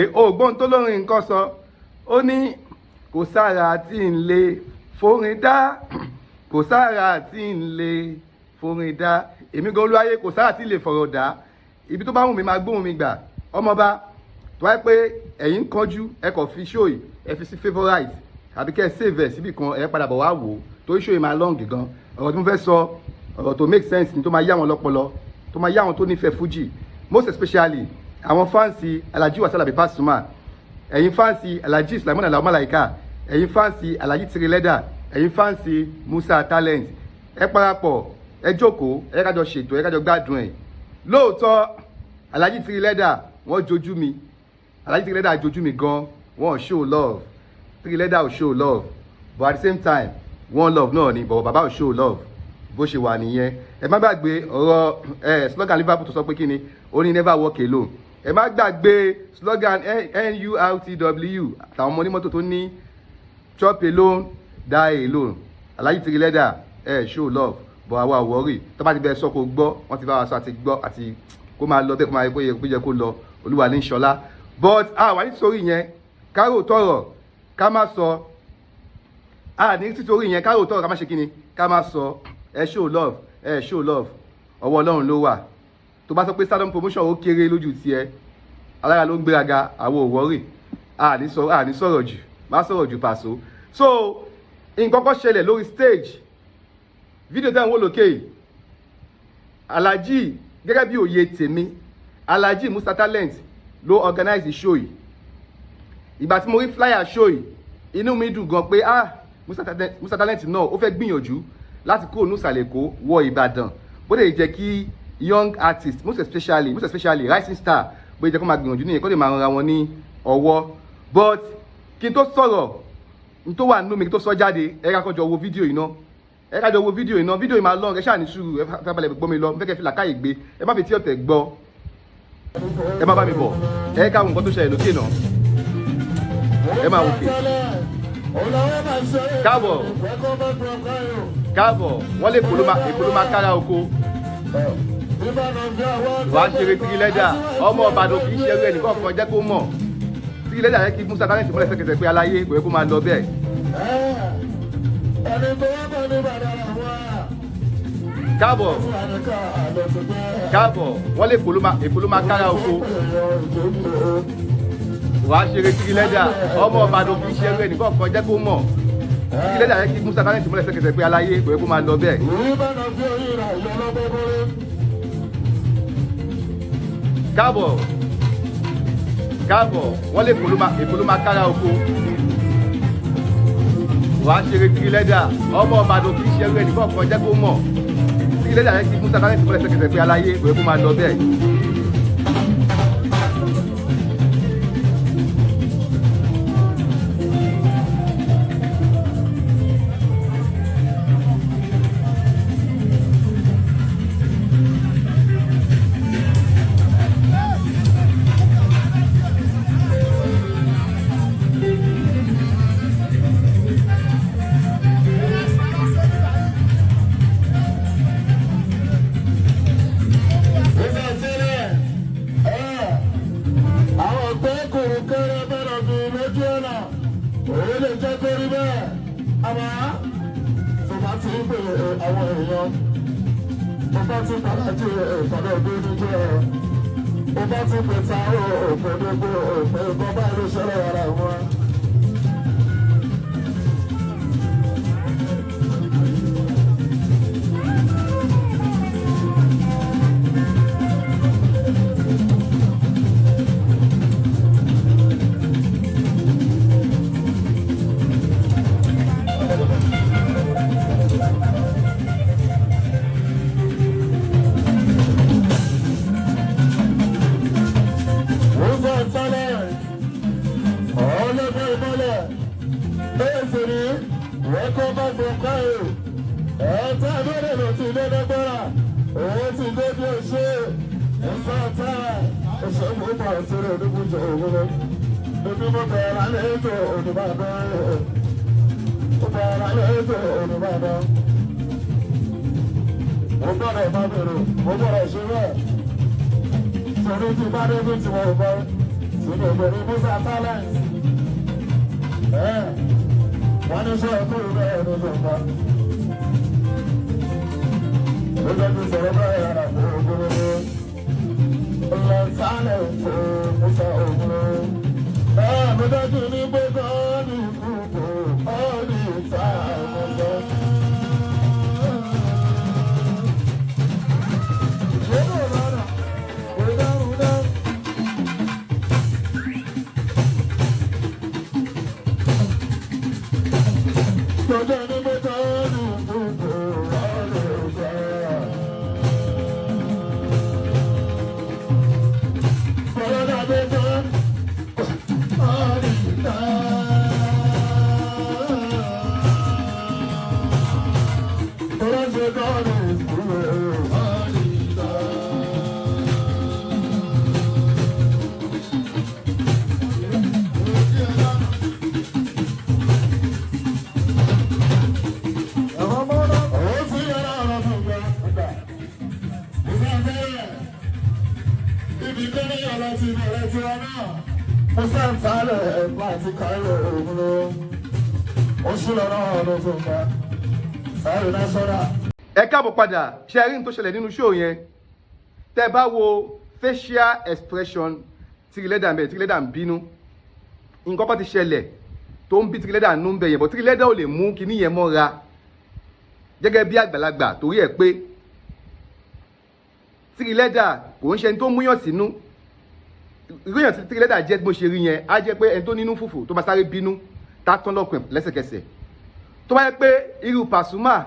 ògbọ́n tó lórin nǹkan sọ ó ní kò sára tí ń lè forin dá kò sára tí ń lè forin dá èmi gan olúwayé kò sára tí ń lè fọ̀rọ̀ dá ibi tó bá wù mí máa gbóhùn mi gbà ọmọba tó wáyé pé ẹ̀yin kánjú ẹ kàn fi ṣóì ẹ fi sí favourite àbí kẹ́ ẹ save ẹ̀ síbì kan ẹ padà bọ̀ wá wò ó torí ṣóì máa long gan ọ̀rọ̀ tí mo fẹ́ sọ ọ̀rọ̀ tó make sense ni tó máa yá wọn lọ́pọlọ tó máa yá wọn tó nífẹ̀ẹ́ fújì most especially àwọn fáǹsì Alhaji Wasiu Alabi Pasuma ẹ̀yin fáǹsì Alhaji Sulaiman Alao Malaika ẹ̀yin fáǹsì Alhaji Tiri Leather ẹ̀yin fáǹsì Musa Talent ẹ parapọ̀ ẹ jókòó ẹ kájọ ṣètò ẹ kájọ gbádùn ẹ̀ lóòótọ́ Alhaji Tiri Leather wọ́n jojú mi Alhaji Tiri Leather jojú mi gan wọ́n show love Tiri Leather ò show love but at the same time wọ́n love náà ni bọ̀wọ̀ bàbá ò show love bó ṣe wà nìyẹn ẹ má gbàgbé ọ̀rọ̀ slogan Liverpool tó sọ pé kí ni ó ní never walk alone ẹ má gbàgbé slogan NURTW àtàwọn ọmọ onímọ́tò tó ní chop alone die alone Alhaji Tiri Leather show love but àwa worry tó bá ti bẹ sọ kó gbọ́ wọ́n ti bá wa sọ àti gbọ́ àti kó máa lọ bẹ́ẹ̀ kó máa yẹ kó lọ olúwa ní ṣọlá but àwa nítorí yẹn kárò tọrọ ká má sọ ní títorí yẹn kárò tọrọ ká má ṣe kí ni ká má sọ show love show love ọwọ́ Ọlọ́run ló wà tó bá sọ pé Stardom Promotion ó kéré lójú tiẹ̀ alára ló ń gbéraga àwọn òwọ́rì àní sọ̀rọ̀ jù má sọ̀rọ̀ jù pàṣọ so nǹkan kan ṣẹlẹ̀ lórí stage fídíò tẹ́ ń wò lókè yìí Alhaji gẹ́gẹ́ bí òye tèmi Alhaji Musa Talent ló organize show yìí ìgbà tí mo rí flyer show yìí inú mi dùn gan pé Musa Talent náà ó fẹ́ gbìyànjú láti kúrò ní ìsàlẹ̀ Èkó wọ Ìbàdàn bó lè jẹ́ kí young artist most especially rising star bó lè jẹ́ kó máa gbìyànjú nìyẹn kó lè máa ranra wọn ní ọwọ́ but kí n tó sọ̀rọ̀ n tó wà nínú mi kí n tó sọ jáde ẹ ká kọjọ wo fídíò yìí náà fídíò yìí máa long ẹ ṣáà ní sùúrù ẹ fẹ́ balẹ̀ gbọ́ mi lọ fẹ́ kẹ́ fi làkàyè gbé ẹ má fi tí ọ̀tẹ̀ gbọ́ ẹ má bá mi bọ̀ ẹ ká wo nǹkan tó ṣẹlẹ̀ lókè náà ẹ máa wò kè káàbọ̀ wọ́n lè èkó máa kára oko wàá ṣeré Tiri Leather ọmọ Ìbàdàn kì í ṣe ẹrú ẹnìkan kan jẹ́ kó mọ̀ Tiri Leather yẹ kí Musa Talent mọ́lẹ̀ sẹ́kẹsẹ̀ pé aláyé kò yẹ kó máa lọ bẹ́ẹ̀. káàbọ̀ wọ́n lè èkó máa kára oko wàá ṣeré Tiri Leather ọmọ Ìbàdàn kì í ṣe ẹrú ẹnìkan kan jẹ́ kó mọ̀ Tiri Leather yẹ kí Musa Talent mọ́lẹ̀ sẹ́kẹsẹ̀ pé aláyé kò yẹ kó máa lọ bẹ́ẹ̀. káàbọ̀ wọ́n lè èkó máa kára oko wàá ṣeré Tiri Leather ọmọ Ìbàdàn kì í ṣe ẹrú ẹnìkan kan jẹ́ kó mọ̀ Tiri Leather yẹ kí Musa Talent mọ́lẹ̀ sẹ́kẹsẹ̀ pé aláyé kò yẹ kó máa lọ bẹ́ẹ̀. àwọn èèyàn mo bá ti pàdájì ìpàdé ìbínú jẹ́ mo bá ti pèta òpèdégbò òpè ìbọn bá ilé ìṣẹ́lẹ̀ ara wọn. Welcome back from Cairo. Ẹ̀ẹ́ta ìbéèrè ló ti dé lẹ́gbẹ́ra. Òun ti dé bí oṣù. Ẹ̀fọ́ ọ̀tá oṣù mọ́fà òṣèré onígunjẹ òwúrọ̀. Ojúmọ́ bẹ̀rẹ̀ lálẹ́ ètò Olùbàdàn. Ó bẹ̀rẹ̀ lálẹ́ ètò Olùbàdàn. Mo gbọ́dọ̀ bá bèrè, mo gbọ́dọ̀ ṣe bẹ́ẹ̀. Torí ti bá dé bí tiwọn ò bọ́. nínú obìnrin Musa Talent. Wọ́n ní sọ ọkùnrin bẹ́ẹ̀ ló lọ bá. Ó jẹ́ kí sọ̀rọ̀ báyìí ara kó obìnrin. Ilé Talent Musa obìnrin. Mo dájú ní gbogbo ní ìkúkú, ó ní ìta àmọ́sọ. Ẹ káàbọ̀ padà. Ṣé rí n tó ṣẹlẹ̀ nínú show yẹn? Tẹ́ bá wo facial expression Tìrìlẹ́dà ń bẹ, Tìrìlẹ́dà ń bínú. Nǹkan kan ti ṣẹlẹ̀ tó ń bí Tìrìlẹ́dà nú ń bẹ yẹn, bọ̀ Tìrìlẹ́dà ò lè mú kinní yẹn mọ́ra gẹ́gẹ́ bí àgbàlagbà torí ẹ̀ pé Tìrìlẹ́dà kò ń ṣe ẹni tó múyàn sínú. Ìròyìn tí Tìrìlẹ́dà jẹ́ bó ṣe rí yẹn á jẹ́ pé ẹni tó nínú fùfù tó bá sáré bínú tá tán lọ́kùn lẹ́sẹ̀kẹsẹ̀. Tó bá yẹ pé irú Pasuma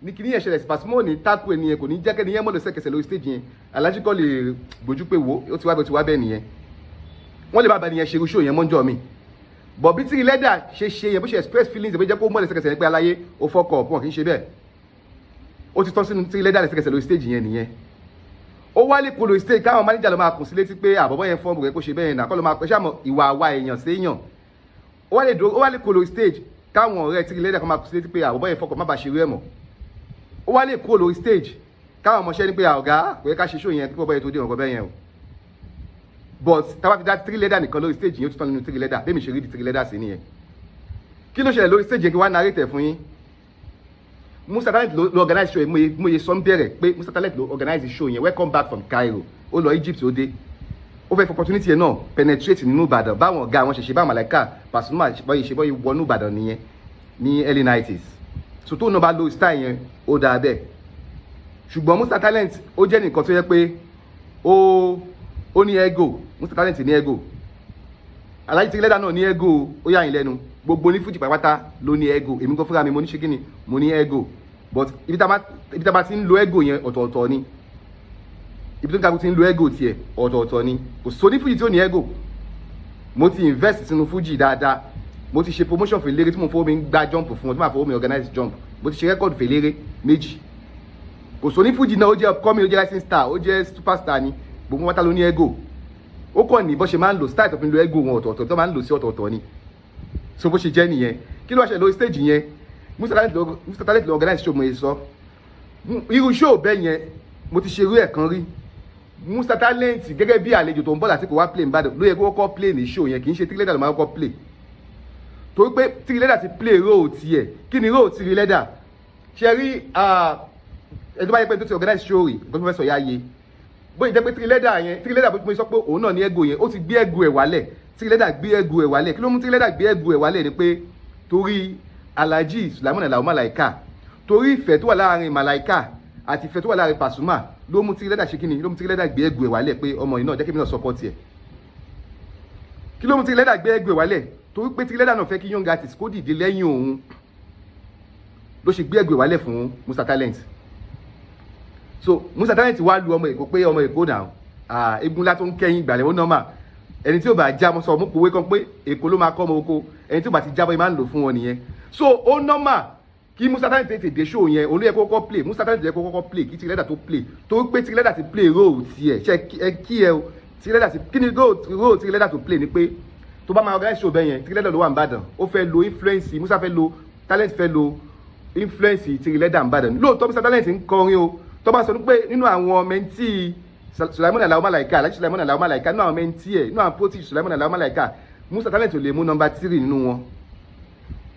ní kinní yẹn ṣẹlẹ̀ sí Pasuma ò ní tákù ẹnìyẹn, kò ní jẹ́ kẹ́ni yẹn mọ́ lẹ́sẹ̀kẹsẹ̀ lórí stage yẹn. Alhaji kọ́ lè gbójú pé wo ó ti wá bẹ́ẹ̀ nìyẹn. Wọ́n lè bá nìyẹn ṣe irú show yẹn mọ́jọ́ mi. Bọ̀ bí Tìrìlẹ́dà ṣe yẹn bó ṣe express feelings bó jẹ́ kó mọ́ lẹ́sẹ̀kẹsẹ̀ pé aláyé ó fọ́kọ̀ ọ̀pọ̀ kì í ṣe bẹ́ẹ̀. Ó ti tán sínú Tìrìlẹ́dà lẹ́sẹ̀kẹsẹ̀ lórí stage yẹn nìyẹn. Ó wá lè polo stage káwọn manager ló máa kùn sí létí pé àbọ̀bọ̀ yẹn fọ́n bùrẹ́ kó ṣe bẹ́ẹ̀ náà kọ́ ló máa pẹ́ ṣàmọ̀ ìwà àwa èèyàn séèyàn. Ó wá lè polo stage káwọn ọ̀rẹ́ Tìrìlẹ́dà kan máa kùn sí létí pé àbọ̀bọ̀ yẹn fọ́kọ̀ má bàa ṣe rí ẹ̀ mọ̀. Ó wá lè kúrò lórí stage káwọn ọmọọṣẹ́ ní pé ọ̀gá pé ká ṣe show yẹn kí bọ́bọ́ yẹn tó dé ọ̀gọ́ bẹ́ẹ̀ yẹn o. But táwa fi dá Tìrìlẹ́dà nìkan lórí stage yẹn ó ti tán nínú Tìrìlẹ́dà bẹ́ẹ̀ mi ṣe rí di Tìrìlẹ́dà sí nìyẹn. Kí ló ṣẹlẹ̀ lórí stage yẹn kí wá narrate fún yín? Musa Talent ló organize show yẹn mo ye sọ ń bẹ̀rẹ̀ pé Musa Talent ló organize show yẹn welcome back from Cairo ó lọ Egypt ó dé ó fẹ́ fún opportunity yẹn náà penetrate nínú Ìbàdàn báwọn ọ̀gá àwọn ṣẹ̀ṣẹ̀ bá Màláíkà Pasuma bọ́yì ṣe bọ́yì wọnú Ìbàdàn nìyẹn ní early 90s so tó náà bá lo style yẹn ó dáa bẹ́ẹ̀ ṣùgbọ́n Musa Talent ó jẹ́ nìkan tó yẹ pé ó ní ego Musa Talent ní ego Alhaji Tìrìlẹ́dà náà ní ego ó yà yín lẹ́nu gbogbo ní Fuji pàápàá ló ní ego èmi gan fúnra mi mo ní ṣe kíni mo ní ego but ibi tá bá ti ń lo ego yẹn ọ̀tọ̀ọ̀tọ̀ ni ibi tó ń ga ti ń lo ego tiẹ̀ ọ̀tọ̀ọ̀tọ̀ ni kò so ní Fuji tí ó ní ego mo ti invest sínú Fuji dáadáa mo ti ṣe promotion fún eléré tí mo fowó mi ń gba jump fún wọn tí màá fowó mi organize jump mo ti ṣe record fún eléré méjì kò so ní Fuji náà ó jẹ́ upcoming ó jẹ́ rising star ó jẹ́ superstar ni gbogbo wọn tá ló ní ego ó kàn ní bó ṣe máa ń lo style tó fi ń lo ego wọn ọ̀tọ̀ọ̀tọ̀ tó máa ń lò sí ọ̀tọ̀ọ̀tọ̀ ni so bó ṣe jẹ́ nìyẹn kí ló wá ṣe lórí stage yẹn Musa Talent ló organize show mo yẹ sọ irú show bẹ́ẹ̀ yẹn mo ti ṣe irú ẹ̀ kan rí Musa Talent gẹ́gẹ́ bí àlejò tó ń bọ̀ láti kó wá play nìbàdàn ló yẹ kó kọ́kọ́ play ní show yẹn kì í ṣe Tìrìlẹ́dà ló máa kọ́kọ́ play torí pé Tìrìlẹ́dà ti play role tiẹ̀ kí ni role Tìrìlẹ́dà ṣe rí ẹjọ́ bá yẹ pé tó ti organize show rí nǹkan tó fẹ́ sọ yá yé bóyá jẹ́ pé Tìrìlẹ́dà bó ti sọ pé òun náà ní ego yẹn ó ti gbé ego ẹ̀ wálẹ̀ Tìrìlẹ́dà gbé ego ẹ̀ wálẹ̀ kí ló mú Tìrìlẹ́dà gbé ego ẹ̀ wálẹ̀ ni pé torí Alhaji Sulaiman Alao Malaika torí ìfẹ́ tó wà láàrin Malaika àti ìfẹ́ tó wà láàrin Pasuma ló mú Tìrìlẹ́dà ṣe kíni ló mú Tìrìlẹ́dà gbé ego ẹ̀ wálẹ̀ pé ọmọ yìí náà jẹ́ kí mi náà support ẹ̀ kí ló mú Tìrìlẹ́dà gbé ego ẹ̀ wálẹ̀ torí pé Tìrìlẹ́dà náà fẹ́ kí young artist kó dìde lẹ́yìn òun ló ṣe gbé ego ẹ̀ wálẹ̀ fún Musa Talent so Musa Talent wá lu ọmọ Èkó pé ọmọ Èkó náà egun ńlá tó ń kẹ́yìn ìgbàlẹ̀ ó nọ́mà ẹni tí ó bá já mọ́ sọ mú kòwé kan pé Èkó ló máa kọ́ ọmọ oko ẹni tí ó bá ti jábọ́ máa ń lò fún wọn nìyẹn so ó nọ́mà kí Musa Talent tètè dé show yẹn olú yẹ kó kọ́kọ́ play Musa Talent yẹ kó kọ́kọ́ play kí Tìrìlẹ́dà tó play torí pé Tìrìlẹ́dà ti play role tiẹ̀ ṣe kí ẹ o Tìrìlẹ́dà ti kí ni role Tìrìlẹ́dà tó play ni pé tó bá máa organize show bẹ́ẹ̀ yẹn Tìrìlẹ́dà ló wà n'Íbàdàn ó fẹ́ lo influence Musa fẹ́ lo Talent fẹ́ lo influence Tìrìlẹ́dà n'Íbàdàn lóòótọ́ Musa Talent ń kọrin o tó bá sọ pé nínú àwọn mẹ́ntì Sulaiman Alao Malaika Alhaji Sulaiman Alao Malaika nínú àwọn mẹ́ntì ẹ̀ nínú àwọn protege Sulaiman Alao Malaika Musa Talent ò lè mú number 3 nínú wọn.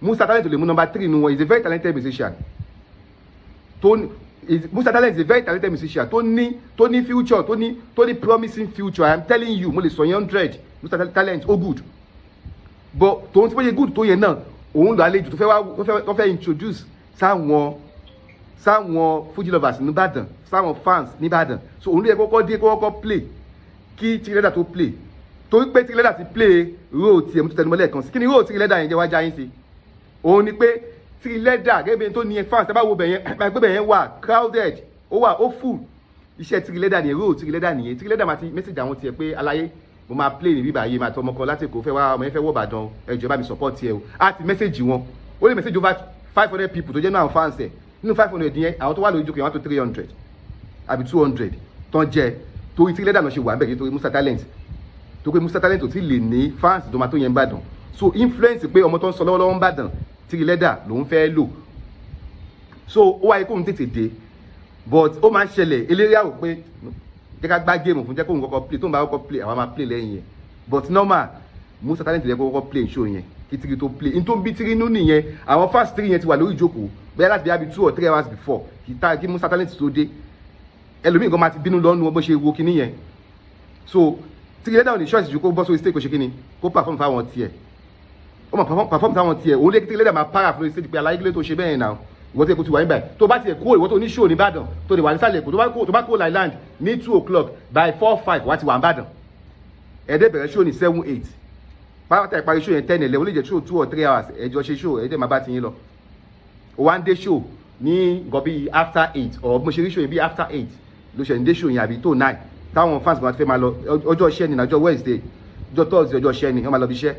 Musa Talent ò lè mú number 3 nínú wọn. He is a very talented musician. Musa Talent is a very talented musician tó ní future tó ní promising future. I am telling you mo lè sọ yẹn 100 Musa Talent ó good but tòun ti bóyá good tó yẹn náà òun lọ àlejò tó fẹ́ introduce sáwọn Fuji lovers nìbàdàn sáwọn fans nìbàdàn so òun ló yẹ kọ́kọ́ play kí Trileda tó play torí pé Trileda ti play role tiẹ̀ mú tó tẹnumọ́ lẹ́ẹ̀kan sí kí ni role Trileda yẹn jẹ́ wájà yín sí òun ni pé Trileda gẹ́gẹ́ bí tó ní fans ẹ bá wo bẹ̀yẹn yẹn wà crowded ó full iṣẹ́ Trileda nìyẹn role Trileda nìyẹn Trileda máa ti message àwọn tiẹ̀ pé aláyé mo máa play ní bíbá yìí máa tọ ọmọ kan láti Èkó fẹ́ wá ọmọ yẹn fẹ́ wọ̀ Ìbàdàn ẹjọ́ bá mi support tiẹ̀ o á ti message wọn ó lè message over 500 people tó jẹ́ náà fans ẹ̀ nínú 500 yẹn àwọn tó wà lórí ìjókòó yẹn wọ́n tó 300 àbí 200 tán jẹ́ torí Trileda náà ṣe wà bẹ́ẹ̀ torí Musa Talent tó pé Musa Talent ò tí lè ní fans tó máa tó yẹn ń bàdàn so influence pé ọmọ tó ń sọ lọ́wọ́lọ́wọ́ ń bàdàn Trileda lòún fẹ́ lò so ó wáyé kóun tètè dé but ó máa ń ṣẹlẹ̀ eléré àwò pé jẹ́ ká gbá géèmù fún jẹ́ kóun kọ́kọ́ play tóun bá kọ́kọ́ play àwọn máa play lẹ́yìn yẹn but normal Musa Talent yẹ kọ́kọ́ play show yẹn kí Tiri tó play n tó ń bí Tiri nú nìyẹn àwọn fans Tiri yẹn ti wà lórí ìjókòó bẹ́ẹ̀ láti bí 2 or 3 hours before kí Musa Talent tó dé ẹlòmíì gan máa ti bínú lọ́nu bó ṣe wo kinní yẹn so Trileda ò ní choice ju kó bọ́ sórí stage kó ṣe kinní kó perform fáwọn tiẹ̀ ó máa perform fáwọn tiẹ̀ òun lé kí Trileda máa para fún stage pé aláìgbélé tó ṣe bẹ́ẹ̀ náà ìwọ́n tí kò ti wà níbẹ̀ tó bá tiẹ̀ kúrò ìwọ́n tó ní show ní Ìbàdàn tó lè wà nísàlẹ̀ Èkó tó bá kúrò Island ní 2 o'clock by 4-5 wá ti wà ní Ìbàdàn ẹ̀ẹ́dẹ́ bẹ̀rẹ̀ show ní 7-8 pátá ìparí show yẹn 10-11 ó lè jẹ́ show 2 or 3 hours ẹ̀jọ́ ṣe show ẹ̀ẹ́dẹ́ máa bá ti yín lọ one day show ní nǹkan bíi after 8 or mo ṣe rí show yẹn bíi after 8 ló ṣe ń dé show yẹn àbí tó 9 táwọn fans gan fẹ́ máa lọ ọjọ́ iṣẹ́ ni ọjọ́ Wednesday ọjọ́ Thursday ọjọ́ iṣẹ́ ni wọ́n máa lọ bí iṣẹ́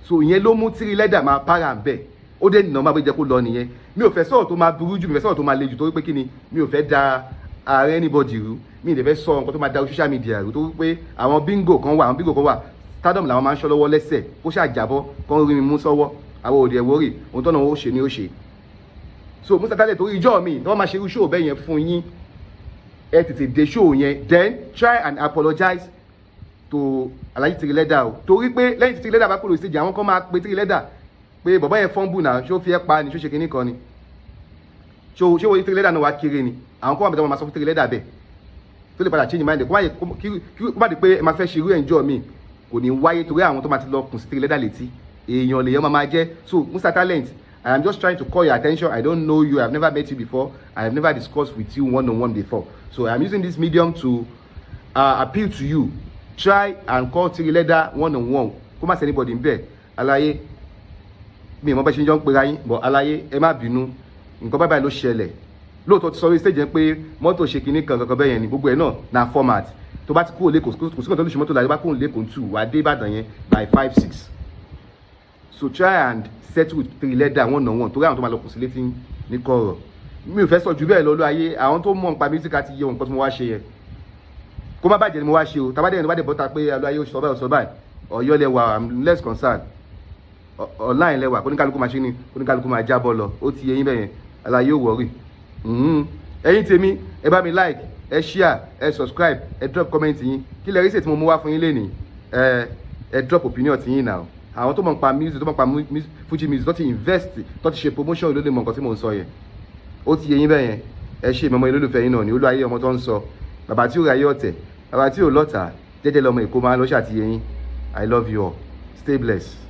so ìyẹn ló mú Trileda máa para bẹ́ẹ̀ ó dé nìyẹn máa bẹ jẹ́ kó lọ nìyẹn mi ò fẹ́ sọ̀rọ̀ tó máa burú jù mi ò fẹ́ sọ̀rọ̀ tó máa le jù torí pé kí ni mi ò fẹ́ da ààrẹ anybody rú mi ì lè fẹ́ sọ nǹkan tó máa da social media rú torí pé àwọn bingo kan wà stardom làwọn máa ń ṣọ́ lọ́wọ́ lẹ́sẹ̀ kó ṣàjàbọ́ kán rí mi mú sọ́wọ́ àwọn òde ẹ̀wọ́rì ohun tó náà ó ṣe ni ó ṣe so Musa Talent torí ìjọ mi tí wọ́n máa ṣe irú show bẹ́ẹ̀ yẹn fún yín ẹ tètè dé show yẹn then try and apologize to Alhaji Trileda o torí pé lẹ́yìn tí Trileda bá kúrò stage àwọn kan máa pe Trileda pé bàbá yẹn fọ́nbù náà ṣó fi ẹ́ pa ni ṣó ṣe kinní kan ni ṣó wọ́n Trileda náà wá kéré ni àwọn kan wà bẹ́ẹ̀ wọ́n máa sọ fún Trileda bẹ́ẹ̀ tó lè padà change mind kó má di pé ẹ máa fẹ́ ṣe irú ẹ̀ ń jọ mi kò ní wáyé torí àwọn tó máa ti lọ kùn sí Trileda létí èèyàn lèèyàn máa jẹ́ so Musa Talent I am just trying to call your attention. I don't know you. I have never met you before. I have never discussed with you one-on-one before. So I am using this medium to appeal to you. Try and call Trileda one-on-one. Kó má ṣe anybody ń bẹ̀. Aláyé mi mo bá ṣe ń jọ ń pera yín but aláyé ẹ má bínú nǹkan báyìí ló ṣẹlẹ̀ lóòótọ́ ti sọ orí stage yẹn pé mọ́tò ṣe kinní kan kankan bẹ́ẹ̀ yẹn ni gbogbo ẹ̀ náà na format tó bá ti kúrò lẹ́kọ̀ọ́ kò sí kan tó lè ṣe mọ́tò láyé bá kúrò lẹ́kọ̀ọ́ 2 wà á dé Ìbàdàn yẹn by 5-6 so try and settle with Trileda one-on-one torí àwọn tó máa lọ kù sí létí ní kọ̀rọ̀ mi ò fẹ́ sọ jù bẹ́ẹ̀ lọ ayé àwọn tó mọ̀ nípa music àti iye nǹkan tí mo wá ṣe yẹn kó má bàjẹ́ ni mo wá ṣe o tàbádẹ́ ẹni bá dẹ̀ bọ́ta pé ayé sọ báyìí Ọ̀yọ́ lẹ́wà I'm less concerned online lẹ́wà kóníkálukú máa ṣe ni kóníkálukú máa jábọ́ lọ ó ti yẹyin bẹ́yẹn aláyé ò wọ́rì ẹ̀yin tèmi ẹ bá mi like ẹ share ẹ subscribe ẹ drop comment yín kí lẹ rí sí tí mo mú wá fún yín lénìí ẹ drop opinion ti yín náà àwọn tó mọ̀ nípa music tó mọ̀ nípa Fuji music tó ti invest tó ti ṣe promotion ló lè mọ̀ nǹkan tí mò ń sọ yẹn ó ti yẹyin bẹ́yẹn ẹ ṣe ìmọ̀mọ́ olólùfẹ́ yín náà ní olú ayé ọmọ tó ń sọ bàbá tí ò ráyé ọ̀tẹ̀ bàbá tí ò lọ́tà jẹ́jẹ́ lọ́mọ Èkó máa ń lọ ṣàtìyẹyìn I love you all stay blessed.